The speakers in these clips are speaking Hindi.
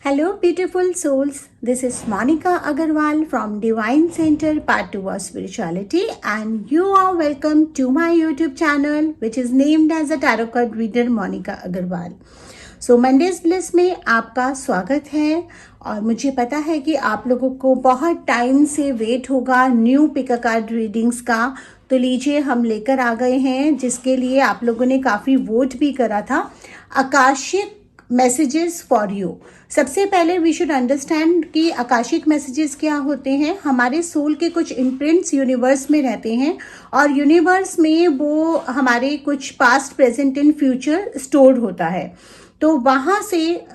Hello, beautiful souls. This is Monica Agarwal from Divine Center, Part 2 of Spirituality, and you are welcome to my YouTube channel, which is named as a Tarot Card Reader Monica Agarwal. So Mondays bliss में आपका स्वागत है और मुझे पता है कि आप लोगों को बहुत टाइम से वेट होगा new pick a card readings का। तो लीजिए, हम लेकर आ गए हैं, जिसके लिए आप लोगों ने काफ़ी वोट भी करा था। Akashic messages for you. सबसे पहले वी शुड अंडरस्टैंड कि आकाशिक मैसेजेस क्या होते हैं। हमारे सोल के कुछ इम्प्रिंट्स यूनिवर्स में रहते हैं और यूनिवर्स में वो हमारे कुछ past, present and future stored होता है। तो वहाँ से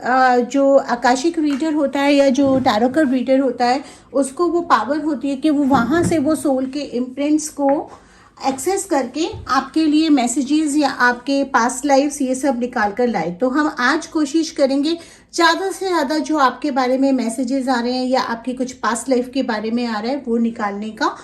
जो आकाशिक रीडर होता है या जो टैरो कार्ड रीडर होता है, उसको वो पावर होती है कि वो वहाँ से वो सोल के इम्प्रिंट्स को एक्सेस करके आपके लिए मैसेजेस या आपके पास्ट लाइफ्स ये सब निकाल कर लाए। तो हम आज कोशिश करेंगे ज़्यादा से ज़्यादा जो आपके बारे में मैसेजेस आ रहे हैं या आपके कुछ पास्ट लाइफ के बारे में आ रहा है वो निकालने का।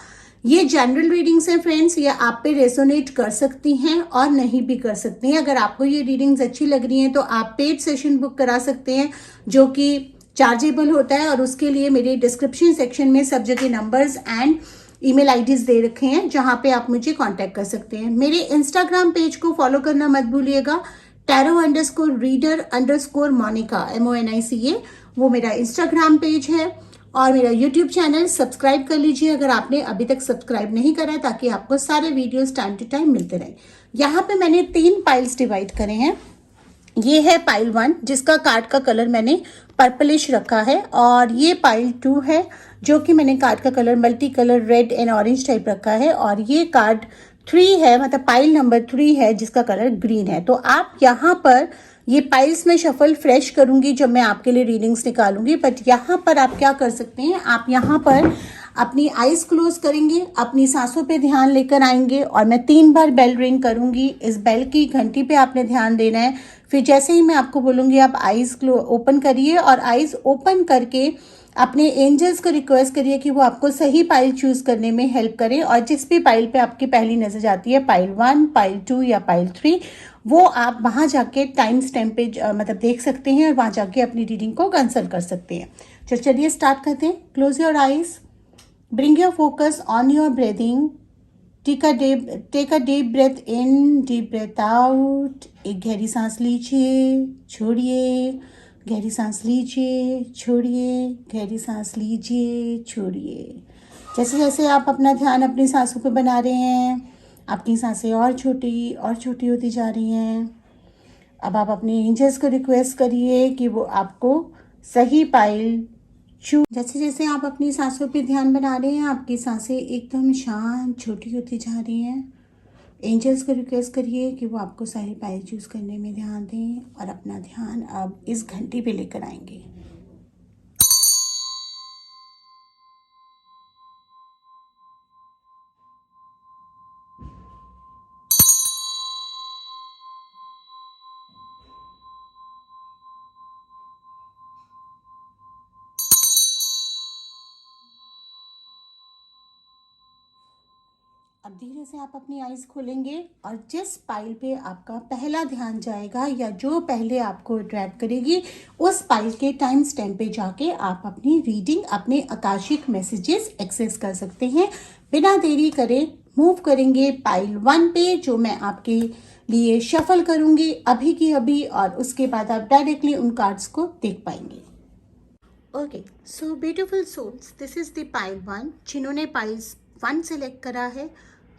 ये जनरल रीडिंग्स हैं फ्रेंड्स, ये आप पे रेसोनेट कर सकती हैं और नहीं भी कर सकती हैं। अगर आपको ये रीडिंग्स अच्छी लग रही हैं तो आप पेड सेशन बुक करा सकते हैं, जो कि चार्जेबल होता है, और उसके लिए मेरे डिस्क्रिप्शन सेक्शन में सब जगह नंबर्स एंड ईमेल आईडीज दे रखे हैं, जहां पे आप मुझे कांटेक्ट कर सकते हैं। मेरे इंस्टाग्राम पेज को फॉलो करना मत भूलिएगा, tarot_reader_monica MONICA, वो मेरा इंस्टाग्राम पेज है। और मेरा यूट्यूब चैनल सब्सक्राइब कर लीजिए अगर आपने अभी तक सब्सक्राइब नहीं करा है, ताकि आपको सारे वीडियोस टाइम टू टाइम मिलते रहें। यहाँ पे मैंने 3 पाइल्स डिवाइड करे हैं। ये है पाइल 1, जिसका कार्ड का कलर मैंने पर्पलिश रखा है, और ये पाइल 2 है, जो कि मैंने कार्ड का colour multi colour red and orange type रखा है, और ये कार्ड 3 है, मतलब पाइल नंबर 3 है, जिसका कलर ग्रीन है। तो आप यहाँ पर ये पाइल्स में शफल फ्रेश करूंगी जब मैं आपके लिए रीडिंग्स निकालूंगी, बट यहाँ पर आप क्या कर सकते हैं, आप यहाँ पर अपनी आईज क्लोज करेंगे, अपनी सांसों पे ध्यान लेकर आएंगे, और मैं 3 बार बेल रिंग करूंगी। इस बेल की घंटी पे आपने ध्यान देना है। फिर जैसे ही मैं आपको बोलूंगी आप आईज ओपन करिए, और आईज ओपन करके अपने एंजल्स को रिक्वेस्ट करिए कि वो आपको सही पाइल चूज करने में हेल्प करें। और जिस भी पाइल पे आपकी पहली नजर जाती है, पाइल 1, पाइल 2 या पाइल 3, वो आप वहाँ जाके टाइम स्टैम्प पे मतलब देख सकते हैं, और वहाँ जाके अपनी रीडिंग को कंसल्ट कर सकते हैं। चलिए स्टार्ट करते हैं। Close your eyes, bring your focus on your breathing. Take a deep breath in, deep breath out. एक गहरी सांस लीजिए, छोड़िए, गहरी सांस लीजिए, छोड़िए, गहरी सांस लीजिए, छोड़िए। जैसे जैसे आप अपना ध्यान अपनी सांसों पे बना रहे हैं, आपकी सांसें और छोटी होती जा रही हैं। अब आप अपने एंजल्स को रिक्वेस्ट करिए कि वो आपको सही पाइल जैसे जैसे आप अपनी सांसों पे ध्यान बना रहे हैं, आपकी सांसें एकदम शांत छोटी होती जा रही हैं। एंजल्स को रिक्वेस्ट करिए कि वो आपको सही पाइल चूज करने में ध्यान दें, और अपना ध्यान अब इस घंटी पे लेकर आएंगे। अब धीरे से आप अपनी आईज खोलेंगे, और जिस पाइल पे आपका पहला ध्यान जाएगा या जो पहले आपको अट्रैक्ट करेगी, उस पाइल के टाइम स्टैम्प पे जाके आप अपनी रीडिंग, अपने आकाशिक मैसेजेस एक्सेस कर सकते हैं। बिना देरी करे मूव करेंगे पाइल 1 पे, जो मैं आपके लिए शफल करूंगी अभी की अभी, और उसके बाद आप डायरेक्टली उन कार्ड्स को देख पाएंगे। Okay, so beautiful souls, this is the pile 1। जिन्होंने पाइल्स 1 सेलेक्ट करा है,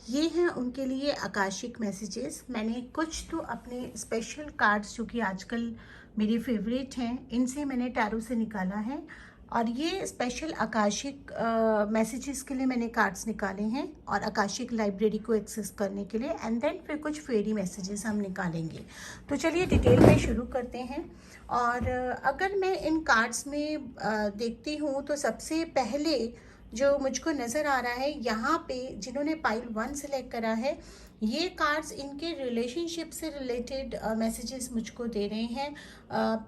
ये हैं उनके लिए आकाशिक मैसेजेस। मैंने कुछ तो अपने स्पेशल कार्ड्स, जो कि आजकल मेरे फेवरेट हैं, इनसे मैंने टैरो से निकाला है, और ये स्पेशल आकाशिक मैसेजेस के लिए मैंने कार्ड्स निकाले हैं, और आकाशिक लाइब्रेरी को एक्सेस करने के लिए, एंड देन फिर कुछ फेरी मैसेजेस हम निकालेंगे। तो चलिए डिटेल में शुरू करते हैं। और अगर मैं इन कार्ड्स में देखती हूँ, तो सबसे पहले जो मुझको नज़र आ रहा है यहाँ पे, जिन्होंने पाइल 1 सेलेक्ट करा है, ये कार्ड्स इनके रिलेशनशिप से रिलेटेड मैसेजेस मुझको दे रहे हैं।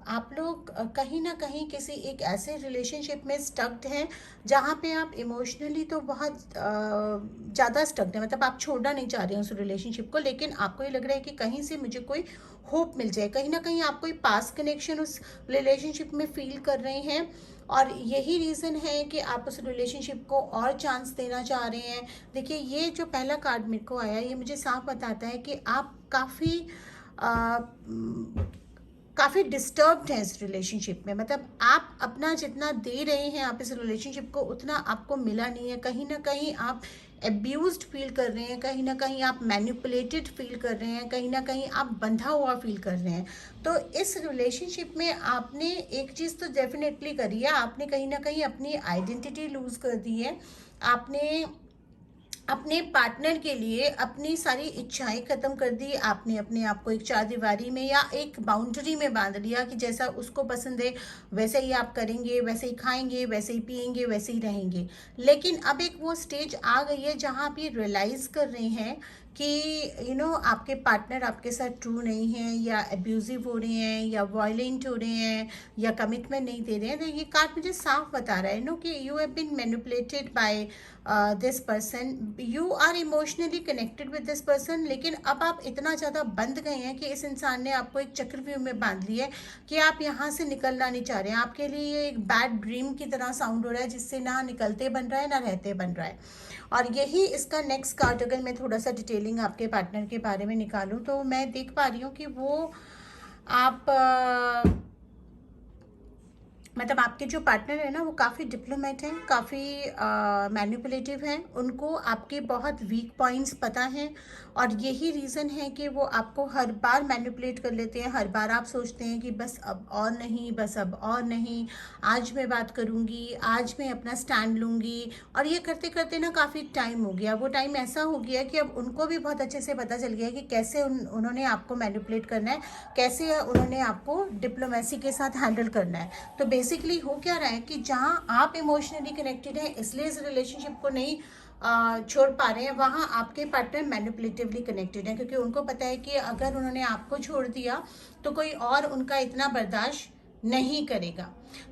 आप लोग कहीं ना कहीं किसी एक ऐसे रिलेशनशिप में स्टक्ड हैं, जहाँ पे आप इमोशनली तो बहुत ज़्यादा स्टक्ड हैं, मतलब आप छोड़ना नहीं चाह रहे हैं उस रिलेशनशिप को, लेकिन आपको ये लग रहा है कि कहीं से मुझे कोई होप मिल जाए। कहीं ना कहीं आप कोई पास्ट कनेक्शन उस रिलेशनशिप में फील कर रहे हैं और यही रीज़न है कि आप उस रिलेशनशिप को और चांस देना चाह रहे हैं। देखिए, ये जो पहला कार्ड मेरे को आया, ये मुझे साफ बताता है कि आप काफ़ी डिस्टर्ब्ड हैं इस रिलेशनशिप में। मतलब आप अपना जितना दे रहे हैं आप इस रिलेशनशिप को, उतना आपको मिला नहीं है। कहीं ना कहीं आप एब्यूज्ड फील कर रहे हैं, कहीं ना कहीं आप मैनिपुलेटेड फील कर रहे हैं, कहीं ना कहीं आप बंधा हुआ फील कर रहे हैं। तो इस रिलेशनशिप में आपने एक चीज़ तो डेफिनेटली करी है, आपने कहीं ना कहीं अपनी आइडेंटिटी लूज़ कर दी है। आपने अपने पार्टनर के लिए अपनी सारी इच्छाएं खत्म कर दी। आपने अपने आप को एक चारदीवारी में या एक बाउंड्री में बांध लिया कि जैसा उसको पसंद है वैसे ही आप करेंगे, वैसे ही खाएंगे, वैसे ही पिएंगे, वैसे ही रहेंगे। लेकिन अब एक वो स्टेज आ गई है जहां आप ये रियलाइज कर रहे हैं कि आपके पार्टनर आपके साथ ट्रू नहीं है, या एब्यूजिव हो रहे हैं, या वायलेंट हो रहे हैं, या कमिटमेंट नहीं दे रहे हैं। तो ये कार्ड मुझे साफ बता रहा है कि you have been manipulated by this person, you are emotionally connected with this person. लेकिन अब आप इतना ज़्यादा बंध गए हैं कि इस इंसान ने आपको एक चक्रव्यूह में बांध लिया है कि आप यहाँ से निकलना नहीं चाह रहे हैं। आपके लिए ये एक बैड ड्रीम की तरह साउंड हो रहा है, जिससे ना निकलते बन रहा है ना रहते बन रहा है। और यही इसका नेक्स्ट कार्ड, अगर मैं थोड़ा सा डिटेलिंग आपके पार्टनर के बारे में निकालूं तो मैं देख पा रही हूँ कि वो आप मतलब आपके जो पार्टनर है ना, वो काफ़ी डिप्लोमेट हैं, काफ़ी मैनिपुलेटिव हैं। उनको आपके बहुत वीक पॉइंट्स पता हैं और यही रीज़न है कि वो आपको हर बार मैनिपुलेट कर लेते हैं। हर बार आप सोचते हैं कि बस अब और नहीं, बस अब और नहीं, आज मैं बात करूँगी, आज मैं अपना स्टैंड लूँगी। और ये करते करते ना काफ़ी टाइम हो गया। वो टाइम ऐसा हो गया कि अब उनको भी बहुत अच्छे से पता चल गया कि कैसे उन्होंने आपको मैनिपुलेट करना है, कैसे उन्होंने आपको डिप्लोमेसी के साथ हैंडल करना है। तो बेसिकली हो क्या रहा है कि जहां आप इमोशनली कनेक्टेड हैं इसलिए इस रिलेशनशिप को नहीं छोड़ पा रहे हैं, वहां आपके पार्टनर मैनिपुलेटिवली कनेक्टेड है, क्योंकि उनको पता है कि अगर उन्होंने आपको छोड़ दिया तो कोई और उनका इतना बर्दाश्त नहीं करेगा।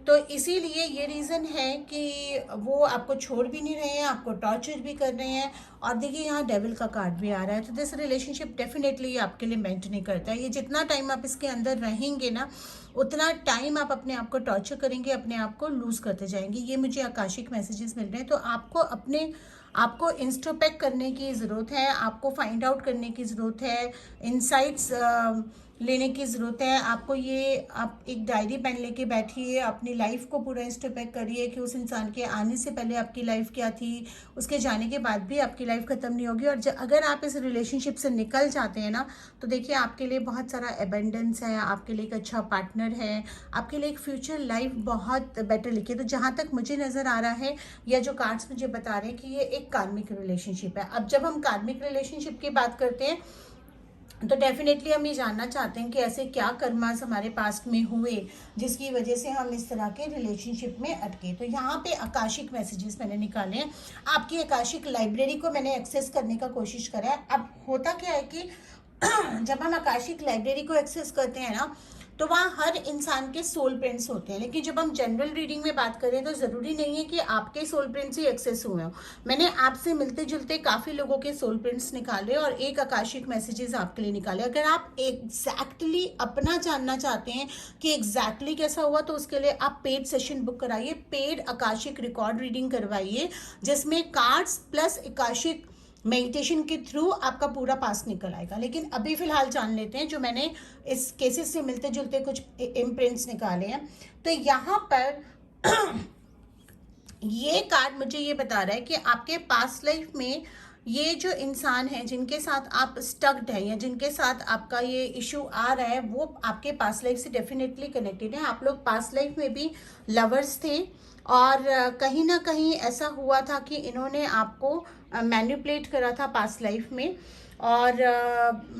तो इसीलिए ये रीज़न है कि वो आपको छोड़ भी नहीं रहे हैं, आपको टॉर्चर भी कर रहे हैं। और देखिए, यहाँ डेविल का कार्ड भी आ रहा है। तो दिस रिलेशनशिप डेफिनेटली आपके लिए मेंट नहीं करता है। ये जितना टाइम आप इसके अंदर रहेंगे ना, उतना टाइम आप अपने आप को टॉर्चर करेंगे, अपने आप को लूज करते जाएंगे। ये मुझे आकाशिक मैसेजेस मिल रहे हैं। तो आपको इंस्ट्रोस्पेक्ट करने की ज़रूरत है, आपको फाइंड आउट करने की ज़रूरत है, इनसाइट्स लेने की ज़रूरत है। आपको आप एक डायरी पेन लेके बैठिए, अपनी लाइफ को पूरा इंस्ट्रोस्पेक्ट करिए कि उस इंसान के आने से पहले आपकी लाइफ क्या थी, उसके जाने के बाद भी आपकी लाइफ ख़त्म नहीं होगी। और अगर आप इस रिलेशनशिप से निकल जाते हैं ना, तो देखिए आपके लिए बहुत सारा एबेंडेंस है, आपके लिए एक अच्छा पार्टनर है, आपके लिए एक फ्यूचर लाइफ बहुत बेटर लिखी है। तो जहाँ तक मुझे नज़र आ रहा है, या जो कार्ड्स मुझे बता रहे हैं कि ये एक कार्मिक रिलेशनशिप है। अब जब हम कार्मिक रिलेशनशिप की बात करते हैं तो डेफिनेटली हम ये जानना चाहते हैं कि ऐसे क्या कर्मास हमारे पास्ट में हुए जिसकी वजह से हम इस तरह के रिलेशनशिप में अटके। तो यहाँ पे आकाशिक मैसेजेस मैंने निकाले हैं। आपकी आकाशिक लाइब्रेरी को मैंने एक्सेस करने का कोशिश करा है। अब होता क्या है कि जब हम आकाशिक लाइब्रेरी को एक्सेस करते हैं ना, तो वहाँ हर इंसान के सोल प्रिंट्स होते हैं। लेकिन जब हम जनरल रीडिंग में बात करें तो ज़रूरी नहीं है कि आपके सोल प्रिंट्स ही एक्सेस हुए हों। मैंने आपसे मिलते जुलते काफ़ी लोगों के सोल प्रिंट्स निकाले और एक आकाशिक मैसेजेस आपके लिए निकाले। अगर आप एग्जैक्टली अपना जानना चाहते हैं कि एग्जैक्टली कैसा हुआ, तो उसके लिए आप पेड सेशन बुक कराइए, पेड आकाशिक रिकॉर्ड रीडिंग करवाइए, जिसमें कार्ड्स प्लस आकाशिक मेडिटेशन के थ्रू आपका पूरा पास निकल आएगा। लेकिन अभी फिलहाल जान लेते हैं जो मैंने इस केसेस से मिलते जुलते कुछ इम्प्रिंट्स निकाले हैं। तो यहाँ पर ये कार्ड मुझे ये बता रहा है कि आपके पास्ट लाइफ में ये जो इंसान है जिनके साथ आप स्टक्ड है या जिनके साथ आपका ये इशू आ रहा है, वो आपके पास्ट लाइफ से डेफिनेटली कनेक्टेड है। आप लोग पास्ट लाइफ में भी लवर्स थे और कहीं ना कहीं ऐसा हुआ था कि इन्होंने आपको मैनिपुलेट करा था पास्ट लाइफ में। और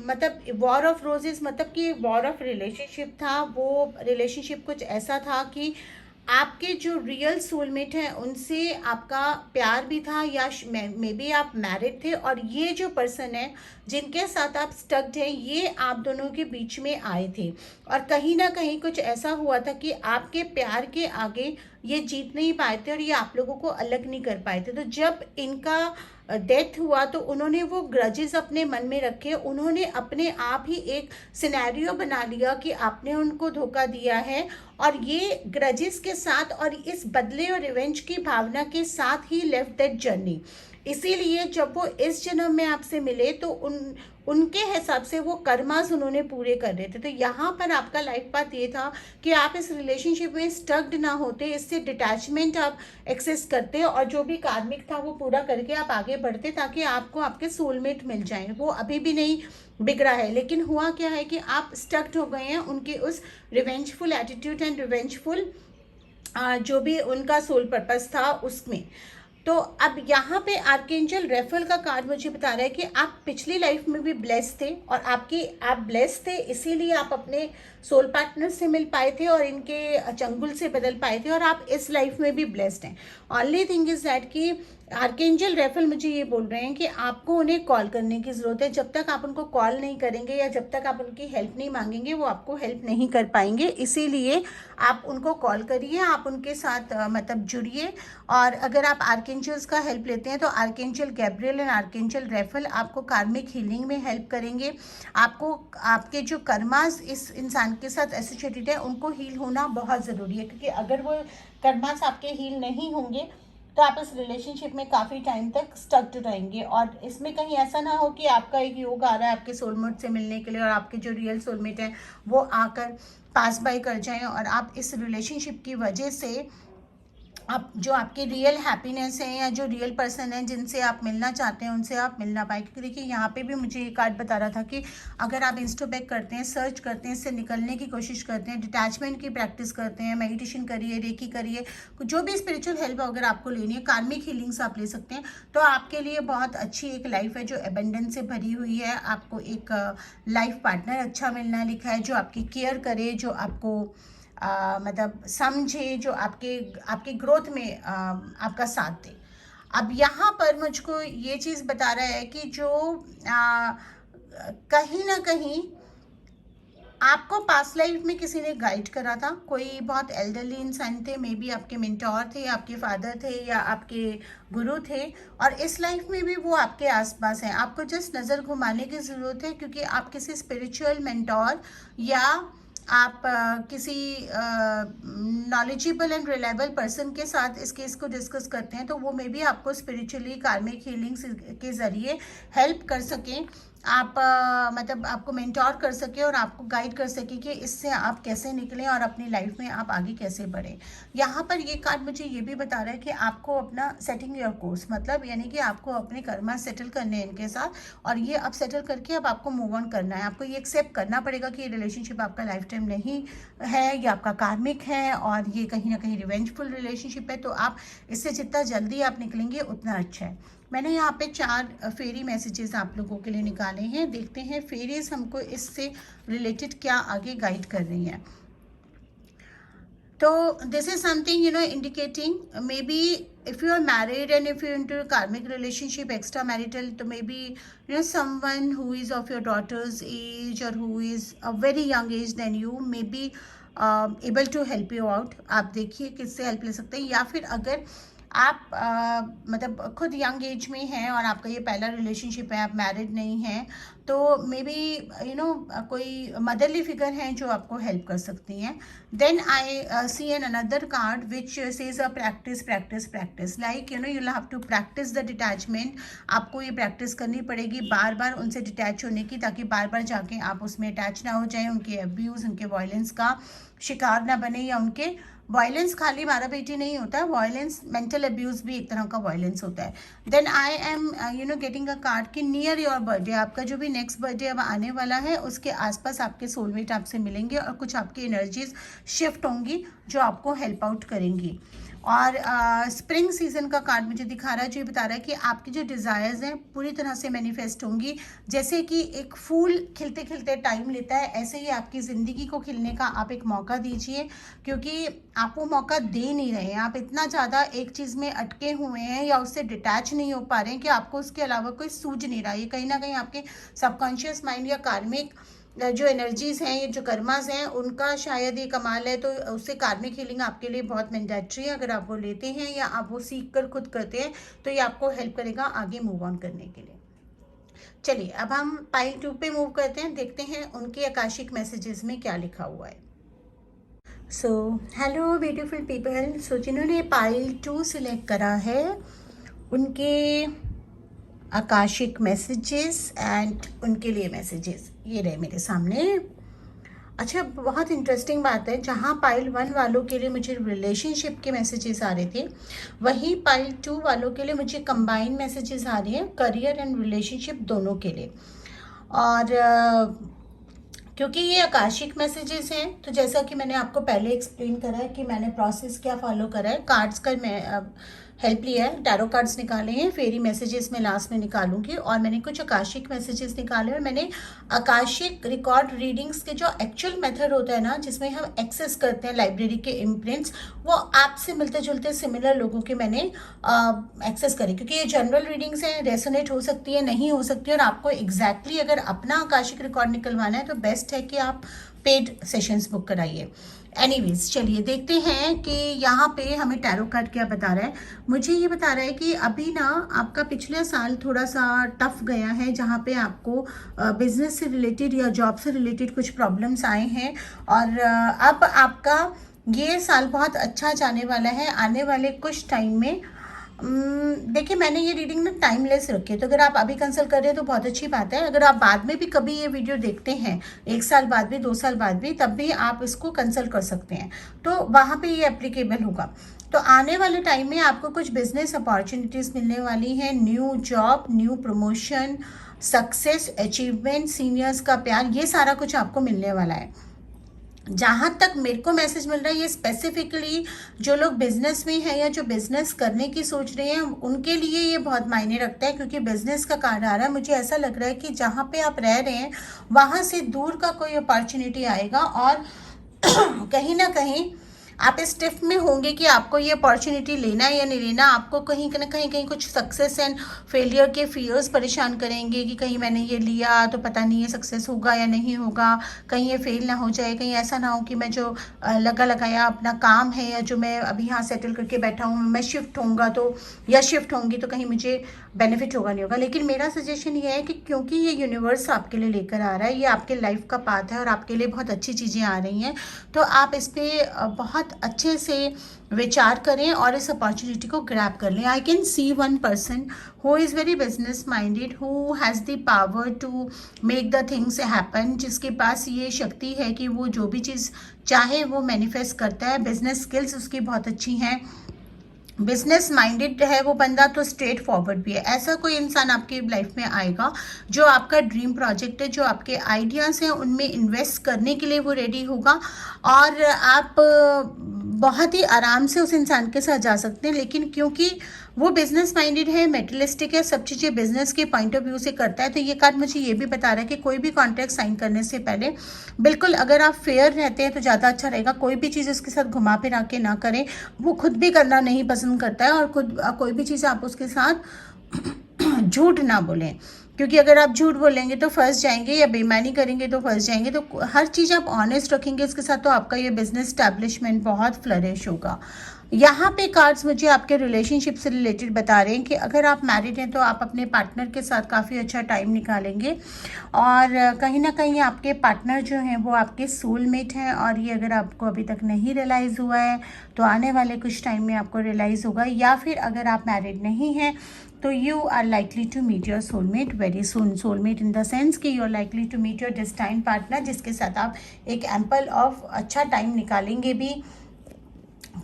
मतलब वॉर ऑफ रोजेस, मतलब कि वॉर ऑफ रिलेशनशिप था। वो रिलेशनशिप कुछ ऐसा था कि आपके जो रियल सोलमेट हैं उनसे आपका प्यार भी था, या मे बी आप मैरिड थे, और ये जो पर्सन है जिनके साथ आप स्टक्ड हैं, ये आप दोनों के बीच में आए थे। और कहीं ना कहीं कुछ ऐसा हुआ था कि आपके प्यार के आगे ये जीत नहीं पाए थे और ये आप लोगों को अलग नहीं कर पाए थे। तो जब इनका डेथ हुआ तो उन्होंने वो ग्रजेस अपने मन में रखे, उन्होंने अपने आप ही एक सिनेरियो बना लिया कि आपने उनको धोखा दिया है, और ये ग्रजेस के साथ और इस बदले और रिवेंज की भावना के साथ ही लेफ्ट दैट जर्नी। इसीलिए जब वो इस जन्म में आपसे मिले तो उनके हिसाब से वो कर्मास उन्होंने पूरे कर रहे थे। तो यहाँ पर आपका लाइफ पाथ ये था कि आप इस रिलेशनशिप में स्टक्ड ना होते, इससे डिटैचमेंट आप एक्सेस करते और जो भी कार्मिक था वो पूरा करके आप आगे बढ़ते ताकि आपको आपके सोलमेट मिल जाएं। वो अभी भी नहीं बिगड़ा है, लेकिन हुआ क्या है कि आप स्टक्ड हो गए हैं उनके उस रिवेंजफुल एटीट्यूड एंड रिवेंजफुल जो भी उनका सोल पर्पस था उसमें। तो अब यहाँ पे आर्केंजल रेफल का कार्ड मुझे बता रहा है कि आप पिछली लाइफ में भी ब्लेस्ड थे और आप ब्लेस्ड थे, इसीलिए आप अपने सोल पार्टनर से मिल पाए थे और इनके चंगुल से बदल पाए थे, और आप इस लाइफ में भी ब्लेस्ड हैं। ओनली थिंग इज दैट कि आर्केंजल रेफल मुझे ये बोल रहे हैं कि आपको उन्हें कॉल करने की ज़रूरत है। जब तक आप उनको कॉल नहीं करेंगे या जब तक आप उनकी हेल्प नहीं मांगेंगे वो आपको हेल्प नहीं कर पाएंगे, इसीलिए आप उनको कॉल करिए, आप उनके साथ मतलब जुड़िए। और अगर आप आर्केंजल्स का हेल्प लेते हैं तो आर्केंजल गैब्रियल एंड आर्केंजल रेफल आपको कार्मिक हीलिंग में हेल्प करेंगे। आपको आपके जो कर्मास इस इंसान के साथ एसोसिएटेड है उनको हील होना बहुत ज़रूरी है, क्योंकि अगर वो कर्मास आपके हील नहीं होंगे तो आप इस रिलेशनशिप में काफ़ी टाइम तक स्टक्ड रहेंगे। और इसमें कहीं ऐसा ना हो कि आपका एक योग आ रहा है आपके सोलमेट से मिलने के लिए और आपके जो रियल सोलमेट है वो आकर पास बाय कर जाएं और आप इस रिलेशनशिप की वजह से आप जो आपके रियल हैप्पीनेस है या जो रियल पर्सन है जिनसे आप मिलना चाहते हैं उनसे आप मिल ना पाए। क्योंकि देखिए यहाँ पे भी मुझे ये कार्ड बता रहा था कि अगर आप इंस्ट्रोस्पेक्ट करते हैं, सर्च करते हैं, इससे निकलने की कोशिश करते हैं, डिटैचमेंट की प्रैक्टिस करते हैं, मेडिटेशन करिए, रेकी करिए, जो भी स्पिरिचुअल हेल्प अगर आपको लेनी है, कार्मिक हीलिंग्स आप ले सकते हैं, तो आपके लिए बहुत अच्छी एक लाइफ है जो एबेंडेंस से भरी हुई है। आपको एक लाइफ पार्टनर अच्छा मिलना लिखा है जो आपकी केयर करे, जो आपको मतलब समझे, जो आपके ग्रोथ में आपका साथ दे। अब यहाँ पर मुझको ये चीज़ बता रहा है कि जो कहीं ना कहीं आपको पास्ट लाइफ में किसी ने गाइड करा था, कोई बहुत एल्डरली इंसान थे, मे बी आपके मेंटोर थे, आपके फादर थे या आपके गुरु थे, और इस लाइफ में भी वो आपके आसपास हैं। आपको जस्ट नज़र घुमाने की ज़रूरत है, क्योंकि आप किसी स्पिरिचुअल मेंटोर या आप किसी नॉलेजेबल एंड रिलायबल पर्सन के साथ इस केस को डिस्कस करते हैं तो वो मे बी आपको स्पिरिचुअली कार्मिक हीलिंग्स के ज़रिए हेल्प कर सकें। आप मतलब आपको मेंटोर कर सके और आपको गाइड कर सके कि इससे आप कैसे निकलें और अपनी लाइफ में आप आगे कैसे बढ़ें। यहाँ पर ये कार्ड मुझे ये भी बता रहा है कि आपको अपना सेटिंग योर कोर्स, मतलब यानी कि आपको अपने कर्मा सेटल करने हैं इनके साथ, और ये अब सेटल करके अब आपको मूव ऑन करना है। आपको ये एक्सेप्ट करना पड़ेगा कि ये रिलेशनशिप आपका लाइफ टाइम नहीं है, ये आपका कार्मिक है और ये कहीं ना कहीं रिवेंजफुल रिलेशनशिप है। तो आप इससे जितना जल्दी आप निकलेंगे उतना अच्छा है। मैंने यहाँ पे 4 फेरी मैसेजेस आप लोगों के लिए निकाले हैं। देखते हैं फेरीज हमको इससे रिलेटेड क्या आगे गाइड कर रही हैं। तो this is something indicating may be if you are married and if you're into a karmic relationship extramarital, तो maybe someone who is of your daughter's age or who is a very young age than you may be able to help you out। आप देखिए किससे हेल्प ले सकते हैं, या फिर अगर आप मतलब खुद यंग एज में हैं और आपका ये पहला रिलेशनशिप है, आप मैरिड नहीं हैं, तो मे बी कोई मदरली फिगर हैं जो आपको हेल्प कर सकती हैं। Then I see an another card which says a practice practice practice, like you'll have to practice the detachment. आपको ये प्रैक्टिस करनी पड़ेगी बार बार उनसे डिटैच होने की, ताकि बार बार जाके आप उसमें अटैच ना हो जाएं, उनके अब्यूज़, उनके वायलेंस का शिकार ना बने, या उनके वायलेंस खाली मारा बेटी नहीं होता है, वायलेंस मेंटल अब्यूज़ भी एक तरह का वायलेंस होता है। Then I am getting a card कि नियर योर बर्थडे, आपका जो भी नेक्स्ट बर्थडे अब आने वाला है उसके आसपास आपके सोलमेट आपसे मिलेंगे और कुछ आपकी एनर्जीज शिफ्ट होंगी जो आपको हेल्प आउट करेंगी। और स्प्रिंग सीजन का कार्ड मुझे दिखा रहा है जो ये बता रहा है कि आपकी जो डिज़ायर्स हैं पूरी तरह से मैनिफेस्ट होंगी। जैसे कि एक फूल खिलते खिलते टाइम लेता है, ऐसे ही आपकी ज़िंदगी को खिलने का आप एक मौका दीजिए, क्योंकि आप वो मौका दे नहीं रहे हैं। आप इतना ज़्यादा एक चीज़ में अटके हुए हैं या उससे डिटैच नहीं हो पा रहे हैं कि आपको उसके अलावा कोई सूझ नहीं रहा है। ये कहीं ना कहीं आपके सबकॉन्शियस माइंड या कार्मिक जो एनर्जीज हैं, ये जो कर्मास हैं, उनका शायद ये कमाल है। तो उससे कार्मिक हीलिंग आपके लिए बहुत मैंडेटरी है। अगर आप वो लेते हैं या आप वो सीख कर खुद करते हैं तो ये आपको हेल्प करेगा आगे मूव ऑन करने के लिए। चलिए अब हम पाइल 2 पे मूव करते हैं, देखते हैं उनके आकाशिक मैसेजेस में क्या लिखा हुआ है। So hello beautiful people. So जिन्होंने पाइल 2 सिलेक्ट करा है, उनके आकाशिक मैसेजेस एंड उनके लिए मैसेजेस ये रहे मेरे सामने। अच्छा, बहुत इंटरेस्टिंग बात है, जहाँ पाइल 1 वालों के लिए मुझे रिलेशनशिप के मैसेजेस आ रहे थे, वहीं पाइल 2 वालों के लिए मुझे कंबाइन मैसेजेस आ रहे हैं करियर एंड रिलेशनशिप दोनों के लिए। और क्योंकि ये आकाशिक मैसेजेस हैं, तो जैसा कि मैंने आपको पहले एक्सप्लेन करा है कि मैंने प्रोसेस क्या फॉलो करा है, कार्ड्स का मैं हेल्प लिया है, टैरो कार्ड्स निकाले हैं, फेरी मैसेजेस में लास्ट में निकालूंगी, और मैंने कुछ आकाशिक मैसेजेस निकाले, और मैंने आकाशिक रिकॉर्ड रीडिंग्स के जो एक्चुअल मेथड होता है ना, जिसमें हम एक्सेस करते हैं लाइब्रेरी के इम्प्रिंट्स, वो आपसे मिलते जुलते सिमिलर लोगों के मैंने एक्सेस करे, क्योंकि ये जनरल रीडिंग्स हैं, रेसोनेट हो सकती है, नहीं हो सकती है, और आपको एग्जैक्टली अगर अपना आकाशिक रिकॉर्ड निकलवाना है तो बेस्ट है कि आप पेड सेशंस बुक कराइए। एनीवेज, चलिए देखते हैं कि यहाँ पे हमें टैरो कार्ड क्या बता रहा है। मुझे ये बता रहा है कि अभी ना आपका पिछले साल थोड़ा सा टफ गया है, जहाँ पे आपको बिजनेस से रिलेटेड या जॉब से रिलेटेड कुछ प्रॉब्लम्स आए हैं, और अब आपका ये साल बहुत अच्छा जाने वाला है आने वाले कुछ टाइम में। देखिए, मैंने ये रीडिंग ना टाइमलेस रखी है, तो अगर आप अभी कंसल्ट कर रहे हैं तो बहुत अच्छी बात है। अगर आप बाद में भी कभी ये वीडियो देखते हैं, 1 साल बाद भी, 2 साल बाद भी, तब भी आप इसको कंसल्ट कर सकते हैं, तो वहाँ पे ये एप्लीकेबल होगा। तो आने वाले टाइम में आपको कुछ बिजनेस अपॉर्चुनिटीज़ मिलने वाली हैं, new job, new promotion, success, achievement, seniors का प्यार, ये सारा कुछ आपको मिलने वाला है। जहाँ तक मेरे को मैसेज मिल रहा है, ये स्पेसिफिकली जो लोग बिजनेस में हैं या जो बिजनेस करने की सोच रहे हैं, उनके लिए ये बहुत मायने रखता है, क्योंकि बिजनेस का कार्ड आ रहा है। मुझे ऐसा लग रहा है कि जहाँ पे आप रह रहे हैं वहाँ से दूर का कोई अपॉर्चुनिटी आएगा, और कहीं ना कहीं आप इस टिफ में होंगे कि आपको ये अपॉर्चुनिटी लेना है या नहीं लेना। आपको कहीं ना कहीं कुछ सक्सेस एंड फेलियर के फियर्स परेशान करेंगे कि कहीं मैंने ये लिया तो पता नहीं ये सक्सेस होगा या नहीं होगा, कहीं ये फेल ना हो जाए, कहीं ऐसा ना हो कि मैं जो लगा लगाया अपना काम है या जो मैं अभी यहाँ सेटल करके बैठा हूँ, मैं शिफ्ट होऊंगा तो या शिफ्ट होंगी तो कहीं मुझे बेनिफिट होगा नहीं होगा। लेकिन मेरा सजेशन ये है कि क्योंकि ये यूनिवर्स आपके लिए लेकर आ रहा है, ये आपके लाइफ का पाथ है और आपके लिए बहुत अच्छी चीज़ें आ रही हैं, तो आप इस पर बहुत अच्छे से विचार करें और इस अपॉर्चुनिटी को ग्रैब कर लें। I can see one person who is very business minded, who has the power to make the things happen, जिसके पास ये शक्ति है कि वो जो भी चीज़ चाहे वो मैनिफेस्ट करता है। बिजनेस स्किल्स उसकी बहुत अच्छी हैं, बिजनेस माइंडेड है वो बंदा, तो स्ट्रेट फॉरवर्ड भी है। ऐसा कोई इंसान आपकी लाइफ में आएगा जो आपका ड्रीम प्रोजेक्ट है, जो आपके आइडियाज़ हैं उनमें इन्वेस्ट करने के लिए वो रेडी होगा, और आप बहुत ही आराम से उस इंसान के साथ जा सकते हैं। लेकिन क्योंकि वो बिजनेस माइंडेड है, मेटलिस्टिक है, सब चीज़ें बिजनेस के पॉइंट ऑफ व्यू से करता है, तो ये कार्ड मुझे ये भी बता रहा है कि कोई भी कॉन्ट्रैक्ट साइन करने से पहले बिल्कुल अगर आप फेयर रहते हैं तो ज़्यादा अच्छा रहेगा। कोई भी चीज़ उसके साथ घुमा फिरा के ना करें, वो खुद भी करना नहीं पसंद करता है, और खुद कोई भी चीज़ आप उसके साथ झूठ ना बोलें, क्योंकि अगर आप झूठ बोलेंगे तो फंस जाएंगे, या बेईमानी करेंगे तो फंस जाएंगे। तो हर चीज़ आप ऑनेस्ट रखेंगे इसके साथ, तो आपका ये बिजनेस स्टैब्लिशमेंट बहुत फ्लरिश होगा। यहाँ पे कार्ड्स मुझे आपके रिलेशनशिप से रिलेटेड बता रहे हैं कि अगर आप मैरिड हैं तो आप अपने पार्टनर के साथ काफ़ी अच्छा टाइम निकालेंगे, और कहीं ना कहीं आपके पार्टनर जो हैं वो आपके सोलमेट हैं, और ये अगर आपको अभी तक नहीं रियलाइज़ हुआ है तो आने वाले कुछ टाइम में आपको रियलाइज़ होगा। या फिर अगर आप मैरिड नहीं हैं तो you are likely to meet your soulmate very soon. Soulmate in the sense कि you are likely to meet your destined partner, जिसके साथ आप एक एम्पल ऑफ अच्छा टाइम निकालेंगे भी,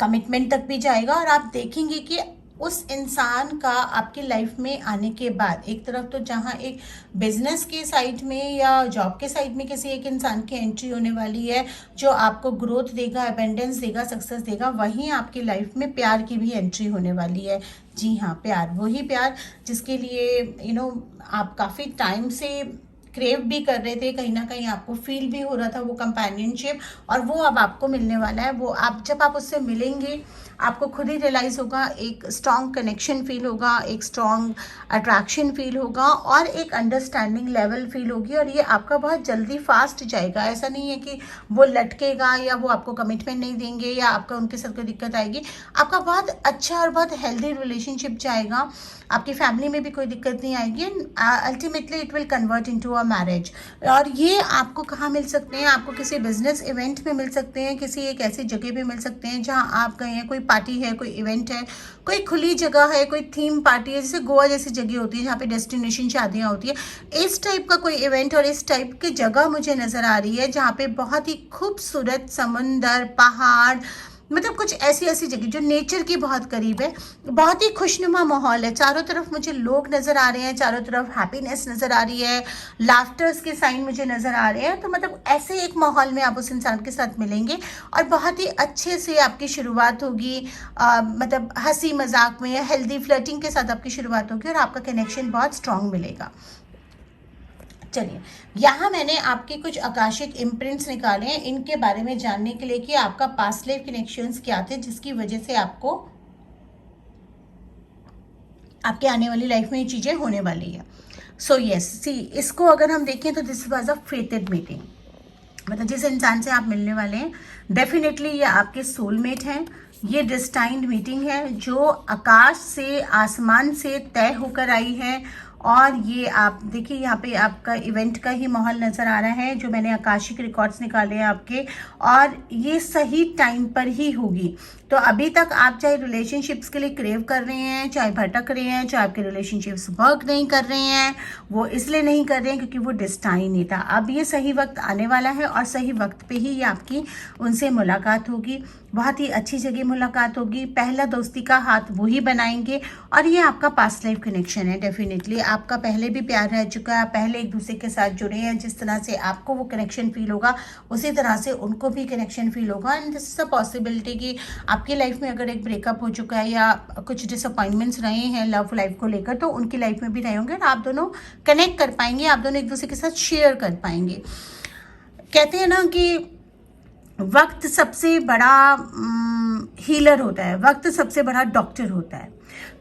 कमिटमेंट तक भी जाएगा। और आप देखेंगे कि उस इंसान का आपकी लाइफ में आने के बाद, एक तरफ तो जहाँ एक बिजनेस के साइड में या जॉब के साइड में किसी एक इंसान की एंट्री होने वाली है जो आपको ग्रोथ देगा, अबेंडेंस देगा, सक्सेस देगा, वहीं आपकी लाइफ में प्यार की भी एंट्री होने वाली है। जी हाँ, प्यार, वही प्यार जिसके लिए आप काफ़ी टाइम से क्रेव भी कर रहे थे, कहीं ना कहीं आपको फील भी हो रहा था वो कंपेनियनशिप, और वो अब आपको मिलने वाला है। वो आप जब आप उससे मिलेंगे आपको खुद ही रियलाइज़ होगा, एक स्ट्रॉन्ग कनेक्शन फील होगा, एक स्ट्रॉन्ग अट्रैक्शन फील होगा और एक अंडरस्टैंडिंग लेवल फील होगी, और ये आपका बहुत जल्दी फास्ट जाएगा। ऐसा नहीं है कि वो लटकेगा या वो आपको कमिटमेंट नहीं देंगे या आपका उनके साथ कोई दिक्कत आएगी। आपका बहुत अच्छा और बहुत हेल्दी रिलेशनशिप जाएगा, आपकी फैमिली में भी कोई दिक्कत नहीं आएगी, ultimately it will convert into a marriage. और ये आपको कहाँ मिल सकते हैं? आपको किसी बिजनेस इवेंट में मिल सकते हैं, किसी एक ऐसी जगह पे मिल सकते हैं जहाँ आप गए हैं, कोई पार्टी है, कोई इवेंट है, कोई खुली जगह है, कोई थीम पार्टी है, जैसे गोवा जैसी जगह होती है जहाँ पे डेस्टिनेशन शादियाँ होती है। इस टाइप का कोई इवेंट और इस टाइप की जगह मुझे नज़र आ रही है जहाँ पे बहुत ही खूबसूरत समुंदर, पहाड़, मतलब कुछ ऐसी ऐसी जगह जो नेचर की बहुत करीब है, बहुत ही खुशनुमा माहौल है। चारों तरफ मुझे लोग नज़र आ रहे हैं, चारों तरफ हैप्पीनेस नज़र आ रही है, लाफ्टर्स के साइन मुझे नज़र आ रहे हैं। तो मतलब ऐसे एक माहौल में आप उस इंसान के साथ मिलेंगे और बहुत ही अच्छे से आपकी शुरुआत होगी, मतलब हंसी मजाक में, हेल्दी फ्लर्टिंग के साथ आपकी शुरुआत होगी और आपका कनेक्शन बहुत स्ट्रांग मिलेगा। चलिए, यहाँ मैंने आपके कुछ आकाशिक इम्प्रिंट्स निकाले हैं इनके बारे में जानने के लिए कि आपका पास्ट लाइफ कनेक्शंस क्या थे जिसकी वजह से आपको आपके आने वाली लाइफ में ये चीज़ें होने वाली है। सो यस, सी इसको अगर हम देखें तो दिस वाज अ फेटेड मीटिंग, मतलब जिस इंसान से आप मिलने वाले हैं डेफिनेटली ये आपके सोलमेट हैं। ये डिस्टाइंड मीटिंग है जो आकाश से, आसमान से तय होकर आई है, और ये आप देखिए यहाँ पे आपका इवेंट का ही माहौल नज़र आ रहा है जो मैंने आकाशिक रिकॉर्ड्स निकाले हैं आपके, और ये सही टाइम पर ही होगी। तो अभी तक आप चाहे रिलेशनशिप्स के लिए क्रेव कर रहे हैं, चाहे भटक रहे हैं, चाहे आपके रिलेशनशिप्स वर्क नहीं कर रहे हैं, वो इसलिए नहीं कर रहे हैं क्योंकि वो डिस्टाइन नहीं था। अब ये सही वक्त आने वाला है और सही वक्त पे ही ये आपकी उनसे मुलाकात होगी, बहुत ही अच्छी जगह मुलाकात होगी, पहला दोस्ती का हाथ वो ही बनाएंगे। और ये आपका पास्ट लाइफ कनेक्शन है, डेफिनेटली आपका पहले भी प्यार रह चुका है, पहले एक दूसरे के साथ जुड़े हैं, जिस तरह से आपको वो कनेक्शन फील होगा उसी तरह से उनको भी कनेक्शन फील होगा। And this is a possibility कि आपकी लाइफ में अगर एक ब्रेकअप हो चुका है या कुछ डिसअपॉइंटमेंट्स रहे हैं लव लाइफ को लेकर, तो उनकी लाइफ में भी रहे होंगे और आप दोनों कनेक्ट कर पाएंगे, आप दोनों एक दूसरे के साथ शेयर कर पाएंगे। कहते हैं ना कि वक्त सबसे बड़ा हीलर होता है, वक्त सबसे बड़ा डॉक्टर होता है।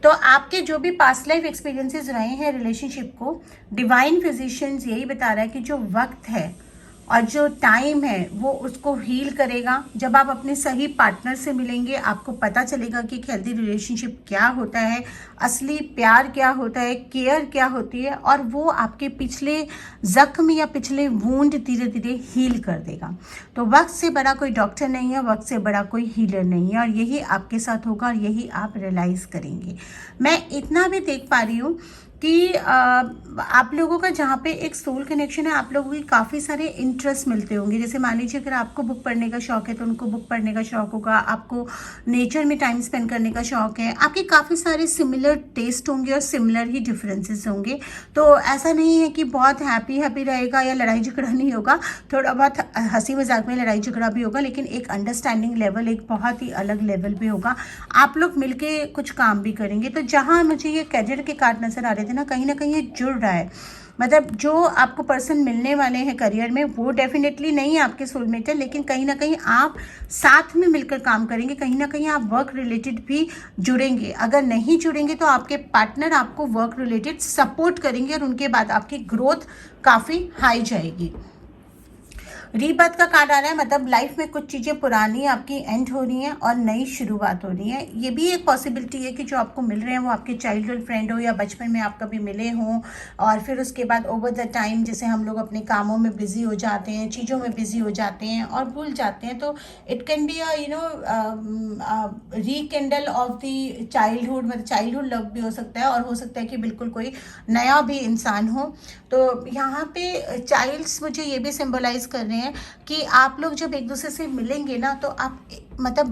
तो आपके जो भी पास्ट लाइफ एक्सपीरियंसेस रहे हैं रिलेशनशिप को, डिवाइन फिजिशियंस यही बता रहा है कि जो वक्त है और जो टाइम है वो उसको हील करेगा। जब आप अपने सही पार्टनर से मिलेंगे आपको पता चलेगा कि एक हेल्दी रिलेशनशिप क्या होता है, असली प्यार क्या होता है, केयर क्या होती है, और वो आपके पिछले जख्म या पिछले वूंड धीरे धीरे हील कर देगा। तो वक्त से बड़ा कोई डॉक्टर नहीं है, वक्त से बड़ा कोई हीलर नहीं है, और यही आपके साथ होगा और यही आप रियलाइज़ करेंगे। मैं इतना भी देख पा रही हूँ कि आप लोगों का जहाँ पे एक सोल कनेक्शन है, आप लोगों की काफ़ी सारे इंटरेस्ट मिलते होंगे। जैसे मान लीजिए अगर आपको बुक पढ़ने का शौक है तो उनको बुक पढ़ने का शौक होगा, आपको नेचर में टाइम स्पेंड करने का शौक है, आपके काफ़ी सारे सिमिलर टेस्ट होंगे और सिमिलर ही डिफरेंसेस होंगे। तो ऐसा नहीं है कि बहुत हैप्पी रहेगा या लड़ाई झगड़ा नहीं होगा, थोड़ा बहुत हंसी मजाक में लड़ाई झगड़ा भी होगा, लेकिन एक अंडरस्टैंडिंग लेवल एक बहुत ही अलग लेवल पे होगा। आप लोग मिलके कुछ काम भी करेंगे। तो जहाँ मुझे ये कैरियर के कार्ड नज़र आ रहे थे ना कहीं ये जुड़ रहा है, मतलब जो आपको पर्सन मिलने वाले हैं करियर में वो डेफिनेटली नहीं आपके सोलमेट है, लेकिन कहीं ना कहीं आप साथ में मिलकर काम करेंगे, कहीं ना कहीं आप वर्क रिलेटेड भी जुड़ेंगे। अगर नहीं जुड़ेंगे तो आपके पार्टनर आपको वर्क रिलेटेड सपोर्ट करेंगे और उनके बाद आपकी ग्रोथ काफ़ी हाई जाएगी। रीबर्थ का कार्ड आ रहा है, मतलब लाइफ में कुछ चीज़ें पुरानी आपकी एंड हो रही हैं और नई शुरुआत हो रही है। ये भी एक पॉसिबिलिटी है कि जो आपको मिल रहे हैं वो आपके चाइल्डहुड फ्रेंड हो या बचपन में आप कभी मिले हों, और फिर उसके बाद ओवर द टाइम जैसे हम लोग अपने कामों में बिजी हो जाते हैं, चीज़ों में बिजी हो जाते हैं और भूल जाते हैं, तो it can be रीकिंडल of the childhood, मतलब चाइल्डहुड लव भी हो सकता है और हो सकता है कि बिल्कुल कोई नया भी इंसान हो। तो यहाँ पे चाइल्ड्स मुझे ये भी सिंबलाइज कर रहे हैं कि आप लोग जब एक दूसरे से मिलेंगे ना तो आप मतलब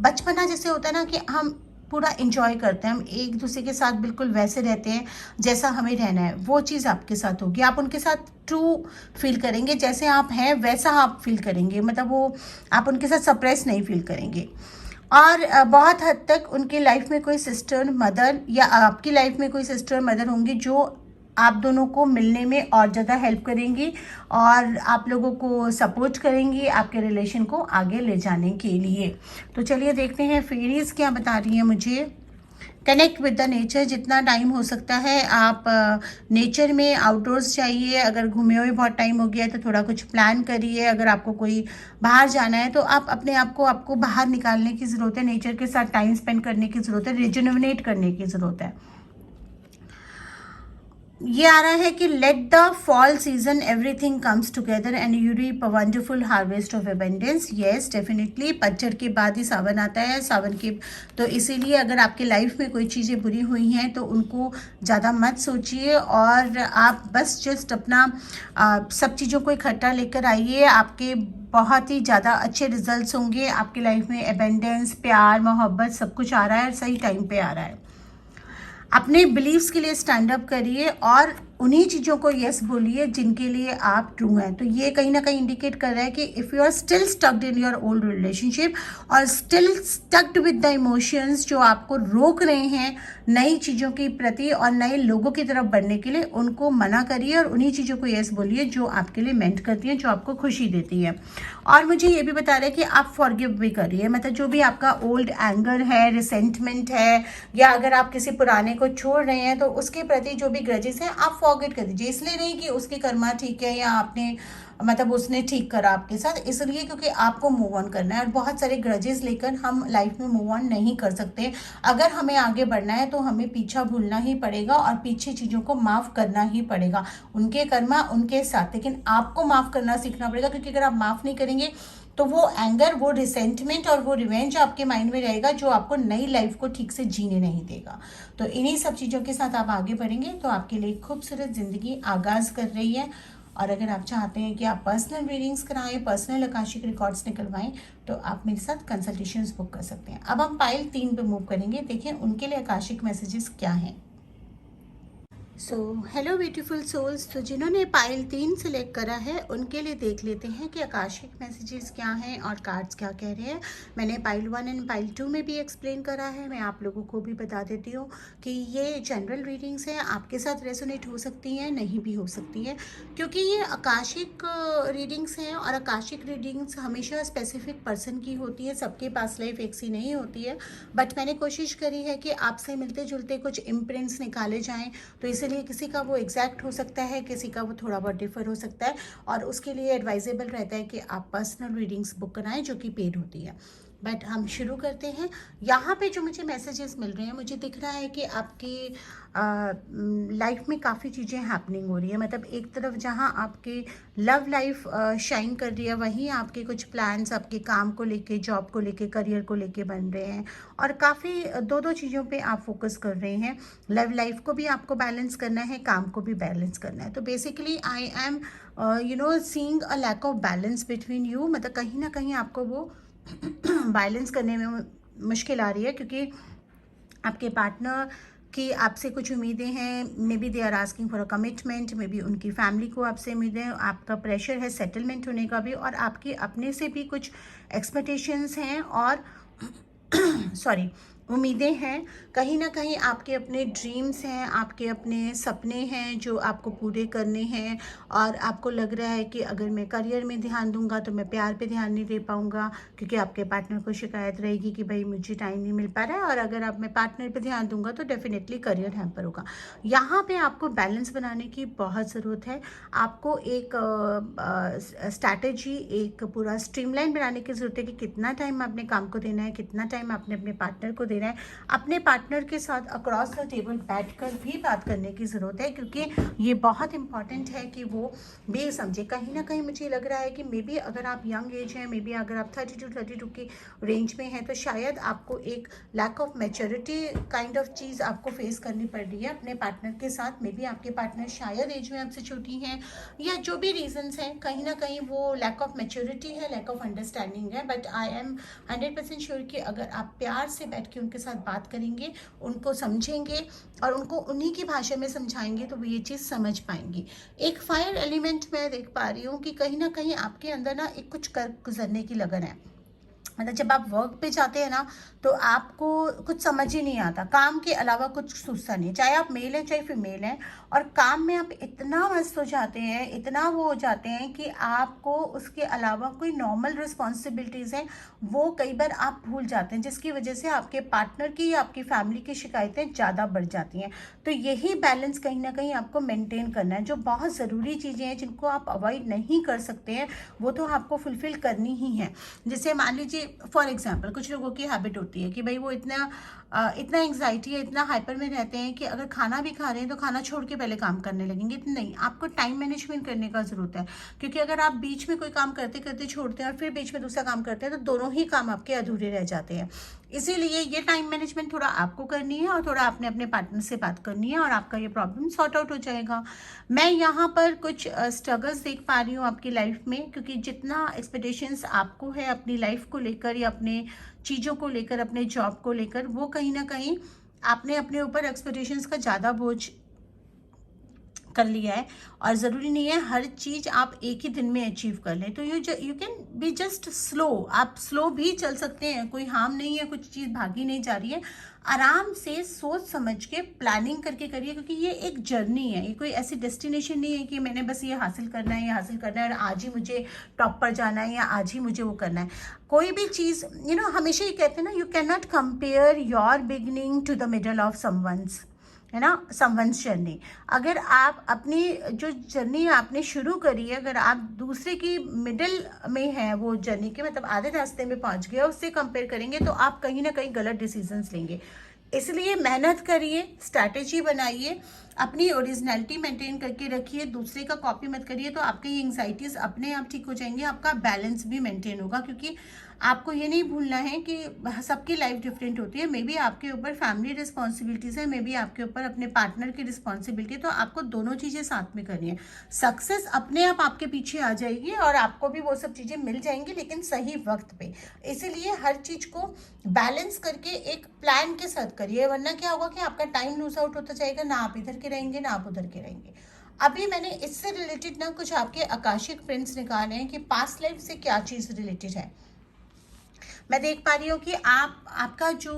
बचपना जैसे होता है ना कि हम पूरा इंजॉय करते हैं, हम एक दूसरे के साथ बिल्कुल वैसे रहते हैं जैसा हमें रहना है, वो चीज़ आपके साथ होगी। आप उनके साथ ट्रू फील करेंगे, जैसे आप हैं वैसा आप फील करेंगे, मतलब वो आप उनके साथ सप्रेस नहीं फील करेंगे। और बहुत हद तक उनकी लाइफ में कोई सिस्टर मदर या आपकी लाइफ में कोई सिस्टर मदर होंगी जो आप दोनों को मिलने में और ज़्यादा हेल्प करेंगी और आप लोगों को सपोर्ट करेंगी आपके रिलेशन को आगे ले जाने के लिए। तो चलिए देखते हैं फेरीज क्या बता रही हैं मुझे। कनेक्ट विद द नेचर, जितना टाइम हो सकता है आप नेचर में आउटडोर्स जाइए। अगर घूमे हुए बहुत टाइम हो गया है तो थोड़ा कुछ प्लान करिए। अगर आपको कोई बाहर जाना है तो आप अपने आप को आपको बाहर निकालने की ज़रूरत है, नेचर के साथ टाइम स्पेंड करने की ज़रूरत है, रिजुनोवेट करने की ज़रूरत है। ये आ रहा है कि let the fall season everything comes together and you reap a wonderful harvest of abundance. Yes definitely, पतझड़ के बाद ही सावन आता है। सावन के तो इसीलिए अगर आपकी लाइफ में कोई चीज़ें बुरी हुई हैं तो उनको ज़्यादा मत सोचिए और आप बस जस्ट अपना सब चीज़ों को इकट्ठा लेकर आइए। आपके बहुत ही ज़्यादा अच्छे रिजल्ट्स होंगे। आपकी लाइफ में एबेंडेंस, प्यार, मोहब्बत सब कुछ आ रहा है, सही टाइम पे आ रहा है। अपने बिलीव्स के लिए स्टैंड अप करिए और उन्हीं चीज़ों को यस बोलिए जिनके लिए आप ट्रू हैं। तो ये कहीं ना कहीं इंडिकेट कर रहा है कि if you are still stucked in your old relationship और still stucked with the emotions जो आपको रोक रहे हैं नई चीज़ों के प्रति और नए लोगों की तरफ बढ़ने के लिए, उनको मना करिए और उन्हीं चीज़ों को यस बोलिए जो आपके लिए मेंट करती हैं, जो आपको खुशी देती है। और मुझे ये भी बता रहे हैं कि आप फॉरगिव भी करिए, मतलब जो भी आपका ओल्ड एंगर है, रिसेंटमेंट है, या अगर आप किसी पुराने को छोड़ रहे हैं तो उसके प्रति जो भी ग्रजेस हैं आप फॉरगेट कर दीजिए। इसलिए नहीं कि उसकी कर्मा ठीक है या आपने मतलब उसने ठीक करा आपके साथ, इसलिए क्योंकि आपको मूव ऑन करना है और बहुत सारे ग्रजेस लेकर हम लाइफ में मूव ऑन नहीं कर सकते। अगर हमें आगे बढ़ना है तो हमें पीछा भूलना ही पड़ेगा और पीछे चीज़ों को माफ़ करना ही पड़ेगा। उनके कर्मा उनके साथ, लेकिन आपको माफ़ करना सीखना पड़ेगा, क्योंकि अगर आप माफ़ नहीं करेंगे तो वो एंगर, वो रिसेंटमेंट और वो रिवेंज आपके माइंड में रहेगा जो आपको नई लाइफ को ठीक से जीने नहीं देगा। तो इन्हीं सब चीज़ों के साथ आप आगे बढ़ेंगे तो आपके लिए खूबसूरत ज़िंदगी आगाज़ कर रही है। और अगर आप चाहते हैं कि आप पर्सनल रीडिंग्स कराएं, पर्सनल आकाशिक रिकॉर्ड्स निकलवाएं, तो आप मेरे साथ कंसल्टेशंस बुक कर सकते हैं। अब हम पाइल 3 पे मूव करेंगे, देखिए उनके लिए आकाशिक मैसेजेस क्या हैं। सो हेलो ब्यूटीफुल सोल्स, तो जिन्होंने पाइल 3 सेलेक्ट करा है उनके लिए देख लेते हैं कि आकाशिक मैसेजेस क्या हैं और कार्ड्स क्या कह रहे हैं। मैंने पाइल 1 एंड पाइल 2 में भी एक्सप्लेन करा है, मैं आप लोगों को भी बता देती हूँ कि ये जनरल रीडिंग्स हैं, आपके साथ रेजोनेट हो सकती हैं, नहीं भी हो सकती हैं, क्योंकि ये आकाशिक रीडिंग्स हैं और आकाशिक रीडिंग्स हमेशा स्पेसिफिक पर्सन की होती है, सबके पास लाइफ एक सी नहीं होती है। बट मैंने कोशिश करी है कि आपसे मिलते जुलते कुछ इम्प्रिंट्स निकाले जाएँ, तो इसलिए किसी का वो एग्जैक्ट हो सकता है, किसी का वो थोड़ा बहुत डिफर हो सकता है, और उसके लिए एडवाइजेबल रहता है कि आप पर्सनल रीडिंग्स बुक कराएं जो कि पेड होती है। बट हम शुरू करते हैं। यहाँ पे जो मुझे मैसेजेस मिल रहे हैं, मुझे दिख रहा है कि आपकी लाइफ में काफ़ी चीज़ें हैपनिंग हो रही है। मतलब एक तरफ जहाँ आपकी लव लाइफ शाइन कर रही है, वहीं आपके कुछ प्लान्स आपके काम को लेके, जॉब को लेके, करियर को लेके बन रहे हैं और काफ़ी दो चीज़ों पे आप फोकस कर रहे हैं। लव लाइफ को भी आपको बैलेंस करना है, काम को भी बैलेंस करना है। तो basically I am seeing a lack of balance between you, मतलब कहीं ना कहीं आपको वो बैलेंस करने में मुश्किल आ रही है, क्योंकि आपके पार्टनर की आपसे कुछ उम्मीदें हैं। Maybe they are asking for a commitment, maybe उनकी फैमिली को आपसे उम्मीदें, आपका प्रेशर है सेटलमेंट होने का भी, और आपकी अपने से भी कुछ एक्सपेक्टेशंस हैं और सॉरी उम्मीदें हैं। कहीं ना कहीं आपके अपने ड्रीम्स हैं, आपके अपने सपने हैं जो आपको पूरे करने हैं, और आपको लग रहा है कि अगर मैं करियर में ध्यान दूंगा तो मैं प्यार पे ध्यान नहीं दे पाऊंगा, क्योंकि आपके पार्टनर को शिकायत रहेगी कि भाई मुझे टाइम नहीं मिल पा रहा है, और अगर आप मैं पार्टनर पे ध्यान दूंगा तो डेफिनेटली करियर हैम्पर होगा। यहाँ पे आपको बैलेंस बनाने की बहुत ज़रूरत है। आपको एक स्ट्रैटेजी, एक पूरा स्ट्रीमलाइन बनाने की ज़रूरत है कि कितना टाइम आपने काम को देना है, कितना टाइम आपने अपने पार्टनर को देना है। अपने पार्टनर के साथ अक्रॉस द टेबल बैठकर भी बात करने की ज़रूरत है, क्योंकि ये बहुत इंपॉर्टेंट है कि वो भी समझे। कहीं ना कहीं मुझे लग रहा है कि मे बी अगर आप यंग एज हैं, मे बी अगर आप 32 की रेंज में हैं, तो शायद आपको एक lack of maturity kind of चीज़ आपको फेस करनी पड़ रही है अपने पार्टनर के साथ। मे बी आपके पार्टनर शायद एज में आपसे छोटी हैं, या जो भी रीजंस हैं, कहीं ना कहीं वो लैक ऑफ मैच्योरिटी है, लैक ऑफ अंडरस्टैंडिंग है। बट आई एम 100% श्योर कि अगर आप प्यार से बैठ के उनके साथ बात करेंगे, उनको समझेंगे और उनको उन्हीं की भाषा में समझाएंगे, तो वो ये चीज़ समझ पाएंगी। एक फायर एलिमेंट मैं देख पा रही हूँ कि कहीं ना कहीं आपके अंदर ना एक कुछ कर गुजरने की लगन है। मतलब जब आप वर्क पे जाते हैं ना, तो आपको कुछ समझ ही नहीं आता, काम के अलावा कुछ सूझता नहीं, चाहे आप मेल हैं चाहे फीमेल हैं। और काम में आप इतना मस्त हो जाते हैं, इतना वो हो जाते हैं कि आपको उसके अलावा कोई नॉर्मल रिस्पॉन्सिबिलिटीज़ हैं वो कई बार आप भूल जाते हैं, जिसकी वजह से आपके पार्टनर की या आपकी फैमिली की शिकायतें ज़्यादा बढ़ जाती हैं। तो यही बैलेंस कहीं ना कहीं आपको मेंटेन करना है। जो बहुत ज़रूरी चीज़ें हैं जिनको आप अवॉइड नहीं कर सकते हैं, वो तो आपको फुलफिल करनी ही है। जैसे मान लीजिए फॉर एग्जांपल, कुछ लोगों की हैबिट होती है कि भाई वो इतना एंग्जाइटी है, इतना हाइपर में रहते हैं कि अगर खाना भी खा रहे हैं तो खाना छोड़ के पहले काम करने लगेंगे। नहीं, आपको टाइम मैनेजमेंट करने का ज़रूरत है, क्योंकि अगर आप बीच में कोई काम करते करते छोड़ते हैं और फिर बीच में दूसरा काम करते हैं तो दोनों ही काम आपके अधूरे रह जाते हैं। इसीलिए ये टाइम मैनेजमेंट थोड़ा आपको करनी है और थोड़ा आपने अपने पार्टनर से बात करनी है और आपका ये प्रॉब्लम सॉर्ट आउट हो जाएगा। मैं यहाँ पर कुछ स्ट्रगल्स देख पा रही हूँ आपकी लाइफ में, क्योंकि जितना एक्सपेक्टेशंस आपको है अपनी लाइफ को लेकर या अपने चीज़ों को लेकर, अपने जॉब को लेकर, वो कहीं ना कहीं आपने अपने ऊपर एक्सपेक्टेशंस का ज़्यादा बोझ कर लिया है। और ज़रूरी नहीं है हर चीज़ आप एक ही दिन में अचीव कर लें। तो you can be just slow, आप स्लो भी चल सकते हैं, कोई हार्म नहीं है, कुछ चीज़ भागी नहीं जा रही है। आराम से सोच समझ के प्लानिंग करके करिए, क्योंकि ये एक जर्नी है, ये कोई ऐसी डेस्टिनेशन नहीं है कि मैंने बस ये हासिल करना है, ये हासिल करना है और आज ही मुझे टॉप पर जाना है या आज ही मुझे वो करना है। कोई भी चीज़ हमेशा ये कहते हैं ना, you can not compare your beginning to the middle of someone's, है ना, समवंस जर्नी। अगर आप अपनी जो जर्नी आपने शुरू करी है, अगर आप दूसरे की मिडिल में है वो जर्नी के, मतलब आधे रास्ते में पहुंच गए, उससे कंपेयर करेंगे तो आप कहीं ना कहीं गलत डिसीजंस लेंगे। इसलिए मेहनत करिए, स्ट्रैटेजी बनाइए, अपनी ओरिजिनलिटी मेंटेन करके रखिए, दूसरे का कॉपी मत करिए, तो आपकी एंग्जाइटीज अपने आप ठीक हो जाएंगे, आपका बैलेंस भी मेंटेन होगा। क्योंकि आपको ये नहीं भूलना है कि सबकी लाइफ डिफरेंट होती है। मे बी आपके ऊपर फैमिली रिस्पॉन्सिबिलिटीज़ है, मे बी आपके ऊपर अपने पार्टनर की रिस्पॉन्सिबिलिटी है, तो आपको दोनों चीज़ें साथ में करनी है। सक्सेस अपने आप आपके पीछे आ जाएगी और आपको भी वो सब चीज़ें मिल जाएंगी, लेकिन सही वक्त पे। इसीलिए हर चीज़ को बैलेंस करके एक प्लान के साथ करिए, वरना क्या होगा कि आपका टाइम लूज आउट होता जाएगा, ना आप इधर के रहेंगे ना आप उधर के रहेंगे। अभी मैंने इससे रिलेटेड ना कुछ आपके आकाशिक प्रिंट्स निकाले हैं कि पास्ट लाइफ से क्या चीज़ रिलेटेड है। मैं देख पा रही हूँ कि आपका जो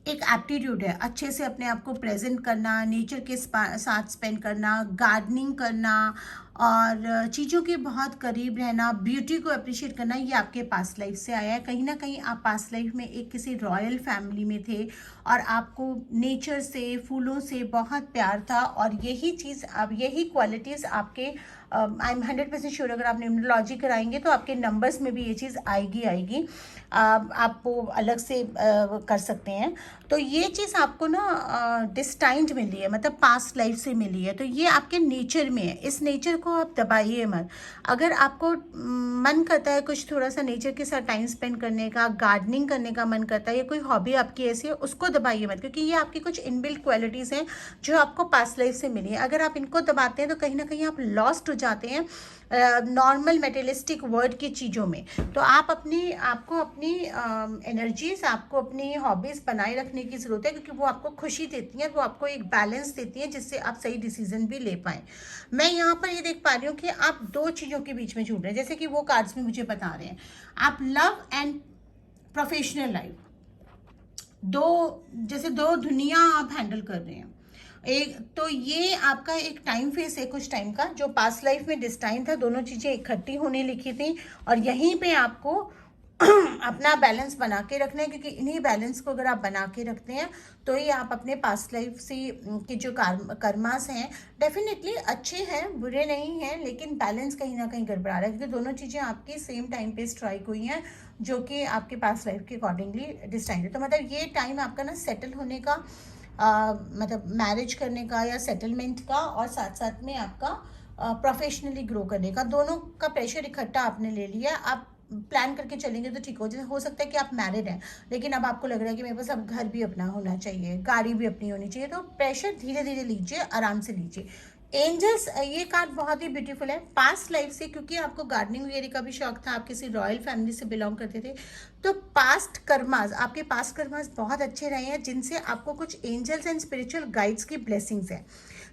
एक एप्टीट्यूड है अच्छे से अपने आप को प्रेजेंट करना, नेचर के साथ स्पेंड करना, गार्डनिंग करना और चीज़ों के बहुत करीब रहना, ब्यूटी को अप्रिशिएट करना, ये आपके पास्ट लाइफ से आया है। कहीं ना कहीं आप पास्ट लाइफ में एक किसी रॉयल फैमिली में थे और आपको नेचर से, फूलों से बहुत प्यार था, और यही चीज़, अब यही क्वालिटीज़ आपके आई एम 100% श्योर, अगर आप न्यूमरोलॉजी कराएंगे तो आपके नंबर्स में भी ये चीज़ आएगी। आप वो अलग से कर सकते हैं। तो ये चीज़ आपको ना डिस्टाइंड मिली है, मतलब पास्ट लाइफ से मिली है, तो ये आपके नेचर में है। इस नेचर को आप दबाइए मत। अगर आपको मन करता है कुछ थोड़ा सा नेचर के साथ टाइम स्पेंड करने का, गार्डनिंग करने का मन करता है, या कोई हॉबी आपकी ऐसी है, उसको दबाइए मत, क्योंकि ये आपकी कुछ इनबिल्ट क्वालिटीज़ हैं जो आपको पास्ट लाइफ से मिली है। अगर आप इनको दबाते हैं तो कहीं ना कहीं आप लॉस्ट हो जाते हैं नॉर्मल मेटेरियलिस्टिक वर्ल्ड की चीज़ों में। तो आपको अपनी एनर्जीज, आपको अपनी हॉबीज़ बनाए रखने की ज़रूरत है, क्योंकि वो आपको खुशी देती हैं, वो आपको एक बैलेंस देती हैं जिससे आप सही डिसीजन भी ले पाएँ। मैं यहाँ पर ये देख पा रही हूँ कि आप दो चीज़ों के बीच में झूठ रहे हैं, जैसे कि वो कार्ड्स में मुझे बता रहे हैं। आप लव एंड प्रोफेशनल लाइफ, दो दुनिया आप हैंडल कर रहे हैं। एक तो ये आपका एक टाइम फेस है कुछ टाइम का, जो पास्ट लाइफ में डिस्टाइन था, दोनों चीज़ें इकट्ठी होने लिखी थी, और यहीं पे आपको अपना बैलेंस बना के रखना है, क्योंकि इन्हीं बैलेंस को अगर आप बना के रखते हैं तो ही आप अपने पास्ट लाइफ से के जो कर्मास हैं डेफिनेटली अच्छे हैं, बुरे नहीं हैं, लेकिन बैलेंस कहीं ना कहीं गड़बड़ा रहा है, क्योंकि दोनों चीज़ें आपकी सेम टाइम पे स्ट्राइक हुई हैं जो कि आपके पास्ट लाइफ के अकॉर्डिंगली डिस्टाइन है। तो मतलब ये टाइम आपका ना सेटल होने का, मतलब मैरिज करने का या सेटलमेंट का, और साथ साथ में आपका प्रोफेशनली ग्रो करने का, दोनों का प्रेशर इकट्ठा आपने ले लिया। आप प्लान करके चलेंगे तो ठीक हो सकता है कि आप मैरिड हैं, लेकिन अब आपको लग रहा है कि मेरे पास अब घर भी अपना होना चाहिए, गाड़ी भी अपनी होनी चाहिए, तो प्रेशर धीरे धीरे लीजिए, आराम से लीजिए। एंजल्स, ये कार्ड बहुत ही ब्यूटीफुल है। पास्ट लाइफ से, क्योंकि आपको गार्डनिंग वगैरह का भी शौक था, आप किसी रॉयल फैमिली से बिलोंग करते थे, तो पास्ट कर्मास, आपके पास्ट कर्मास बहुत अच्छे रहे हैं, जिनसे आपको कुछ एंजल्स एंड स्पिरिचुअल गाइड्स की ब्लेसिंग्स हैं।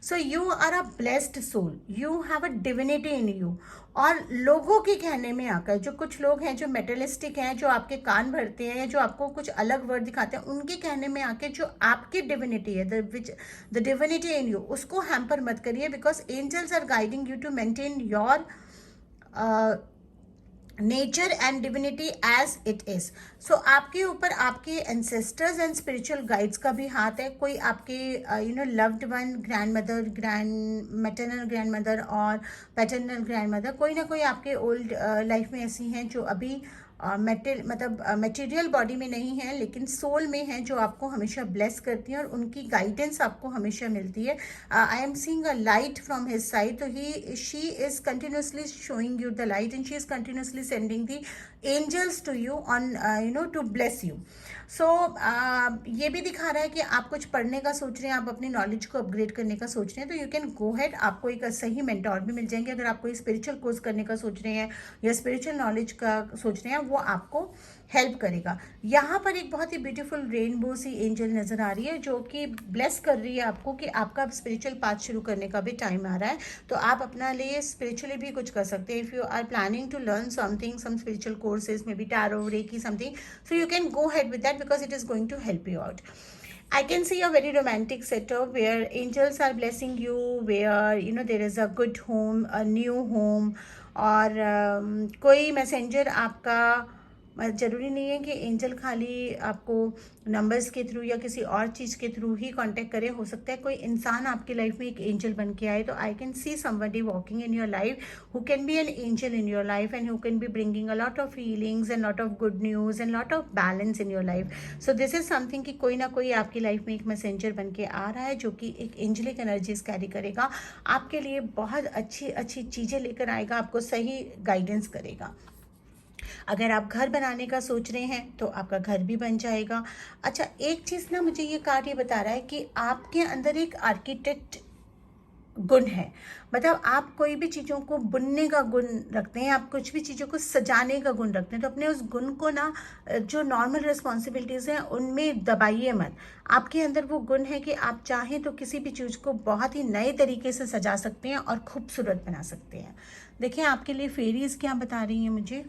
So you are a blessed soul, you have a divinity in you. और लोगों के कहने में आकर, जो कुछ लोग हैं जो मेटलिस्टिक हैं, जो आपके कान भरते हैं, जो आपको कुछ अलग वर्ड दिखाते हैं, उनके कहने में आके जो आपकी डिविनिटी है, द डिविनिटी इन यू, उसको हैम्पर मत करिए, because angels are guiding you to maintain your nature and divinity as it is. So आपके ऊपर आपके एंसेस्टर्स एंड स्पिरिचुअल गाइड्स का भी हाथ है। कोई आपके loved one, grand mother, maternal grand mother और पैटर्नल ग्रैंड मदर, कोई ना कोई आपके ओल्ड लाइफ में ऐसी हैं जो अभी मटेरियल बॉडी में नहीं है, लेकिन सोल में है, जो आपको हमेशा ब्लेस करती हैं और उनकी गाइडेंस आपको हमेशा मिलती है। I am seeing a light from his side, तो she is continuously showing you the light and she is continuously sending the angels to you on to bless you. So ये भी दिखा रहा है कि आप कुछ पढ़ने का सोच रहे हैं, आप अपनी नॉलेज को अपग्रेड करने का सोच रहे हैं, तो यू कैन गो हेड। आपको एक सही मेंटोर भी मिल जाएंगे। अगर आप कोई स्पिरिचुअल कोर्स करने का सोच रहे हैं या स्पिरिचुअल नॉलेज का सोच रहे हैं, वो आपको हेल्प करेगा। यहाँ पर एक बहुत ही ब्यूटीफुल रेनबो सी एंजल नजर आ रही है, जो कि ब्लेस कर रही है आपको कि आपका स्पिरिचुअल पाथ शुरू करने का भी टाइम आ रहा है। तो आप अपना लिए स्पिरिचुअली भी कुछ कर सकते हैं। If you are planning to learn something, some spiritual courses, maybe tarot, reiki, something, so you can go ahead with that because it is going to help you out. I can see a very romantic setup where angels are blessing you, where there is a good home, a new home, और कोई मैसेंजर आपका, ज़रूरी नहीं है कि एंजल खाली आपको नंबर्स के थ्रू या किसी और चीज़ के थ्रू ही कांटेक्ट करे। हो सकता है कोई इंसान आपकी लाइफ में एक एंजल बन के आए। तो आई can C somebody walking in your life who can be an angel in your life and who can be bringing a lot of feelings and lot of good news and lot of balance in your life. So this is something कि कोई ना कोई आपकी लाइफ में एक मैसेंजर बन के आ रहा है, जो कि एक एंजलिक एनर्जीज कैरी करेगा, आपके लिए बहुत अच्छी अच्छी चीज़ें लेकर आएगा, आपको सही गाइडेंस करेगा। अगर आप घर बनाने का सोच रहे हैं तो आपका घर भी बन जाएगा। अच्छा, एक चीज़ ना, मुझे ये कार्ड ये बता रहा है कि आपके अंदर एक आर्किटेक्ट गुण है। मतलब आप कोई भी चीज़ों को बुनने का गुण रखते हैं, आप कुछ भी चीज़ों को सजाने का गुण रखते हैं, तो अपने उस गुण को ना, जो नॉर्मल रिस्पॉन्सिबिलिटीज़ हैं उनमें दबाइए मत। आपके अंदर वो गुण है कि आप चाहें तो किसी भी चीज़ को बहुत ही नए तरीके से सजा सकते हैं और खूबसूरत बना सकते हैं। देखिए आपके लिए फेरीज क्या बता रही हैं मुझे।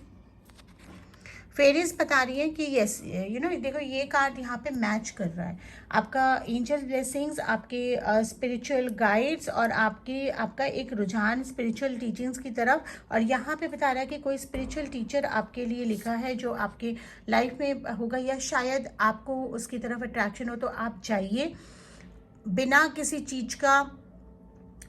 फेरीज बता रही है कि यस, देखो ये कार्ड यहाँ पे मैच कर रहा है। आपका एंजल ब्लेसिंग्स, आपके स्पिरिचुअल गाइड्स और आपका एक रुझान स्पिरिचुअल टीचिंग्स की तरफ। और यहाँ पे बता रहा है कि कोई स्पिरिचुअल टीचर आपके लिए लिखा है जो आपके लाइफ में होगा, या शायद आपको उसकी तरफ अट्रैक्शन हो, तो आप जाइए बिना किसी चीज़ का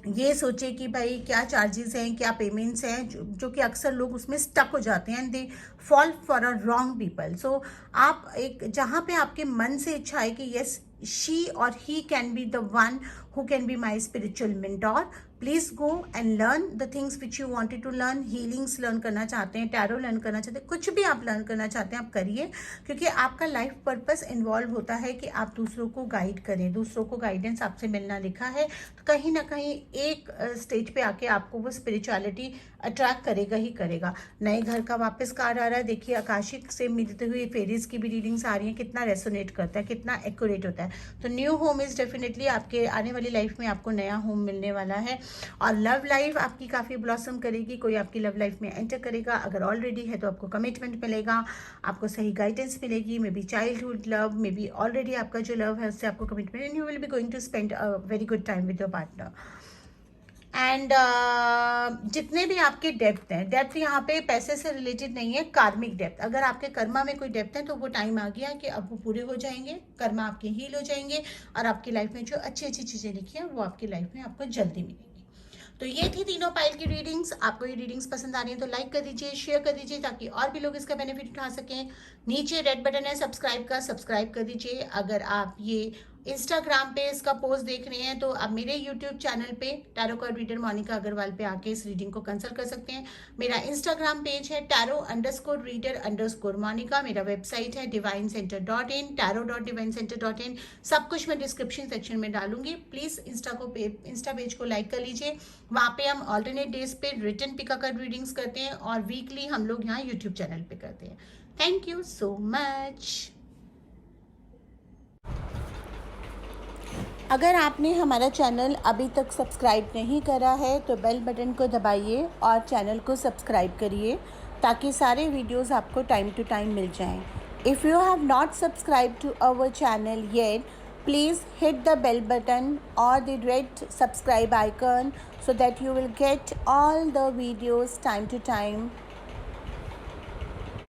ये सोचे कि भाई क्या चार्जेस हैं, क्या पेमेंट्स हैं, जो कि अक्सर लोग उसमें स्टक हो जाते हैं and they fall for a wrong people. So आप एक जहाँ पे आपके मन से इच्छा है कि यस शी और he can be the one who can be my spiritual mentor, please go and learn the things which you wanted to learn. healings learn करना चाहते हैं, टैरो learn करना चाहते हैं, कुछ भी आप learn करना चाहते हैं आप करिए, क्योंकि आपका लाइफ पर्पस इन्वॉल्व होता है कि आप दूसरों को गाइड करें, दूसरों को गाइडेंस आपसे मिलना लिखा है। तो कहीं ना कहीं एक स्टेज पे आके आपको वो स्पिरिचुअलिटी अट्रैक्ट करेगा ही करेगा। नए घर का वापस कार्ड आ रहा है। देखिए आकाशिक से मिलते हुए फेरीज की भी रीडिंग्स आ रही हैं, कितना रेसोनेट करता है, कितना एक्यूरेट होता है। तो न्यू होम इज डेफिनेटली आपके आने वाली लाइफ में आपको नया होम मिलने वाला है। और लव लाइफ आपकी काफ़ी ब्लॉसम करेगी, कोई आपकी लव लाइफ में एंटर करेगा। अगर ऑलरेडी है तो आपको कमिटमेंट मिलेगा, आपको सही गाइडेंस मिलेगी, maybe childhood love, maybe already आपका जो लव है उससे आपको commitment, and you will be going to spend a very good time with your partner. And जितने भी आपके डेप्थ हैं, डेप्थ यहाँ पे पैसे से रिलेटेड नहीं है, कार्मिक डेप्थ। अगर आपके कर्मा में कोई डेप्थ है तो वो टाइम आ गया कि अब वो पूरे हो जाएंगे, कर्मा आपके हील हो जाएंगे और आपकी लाइफ में जो अच्छी अच्छी चीज़ें लिखी हैं वो आपकी लाइफ में आपको जल्दी मिलेंगी। तो ये थी तीनों पाइल की रीडिंग्स। आपको ये रीडिंग्स पसंद आ रही है तो लाइक कर दीजिए, शेयर कर दीजिए, ताकि और भी लोग इसका बेनिफिट उठा सकें। नीचे रेड बटन है सब्सक्राइब का, सब्सक्राइब कर दीजिए। अगर आप ये इंस्टाग्राम पे इसका पोस्ट देख रहे हैं तो आप मेरे यूट्यूब चैनल पे tarot card reader Monika Agarwal पे आके इस रीडिंग को कंसल्ट कर सकते हैं। मेरा इंस्टाग्राम पेज है taro_reader_monica। मेरा वेबसाइट है divineCenter.in, taro.divineCenter.in। सब कुछ मैं डिस्क्रिप्शन सेक्शन में डालूंगी। प्लीज इंस्टा पेज को लाइक कर लीजिए। वहाँ पे हम ऑल्टरनेट डेज पे रिटन पिका कार्ड रीडिंग्स करते हैं और वीकली हम लोग यहाँ यूट्यूब चैनल पे करते हैं। Thank you so much. अगर आपने हमारा चैनल अभी तक सब्सक्राइब नहीं करा है तो बेल बटन को दबाइए और चैनल को सब्सक्राइब करिए ताकि सारे वीडियोस आपको टाइम टू टाइम मिल जाएं। If you have not subscribe to our channel yet, please hit the bell button or the red subscribe icon so that you will get all the videos time to time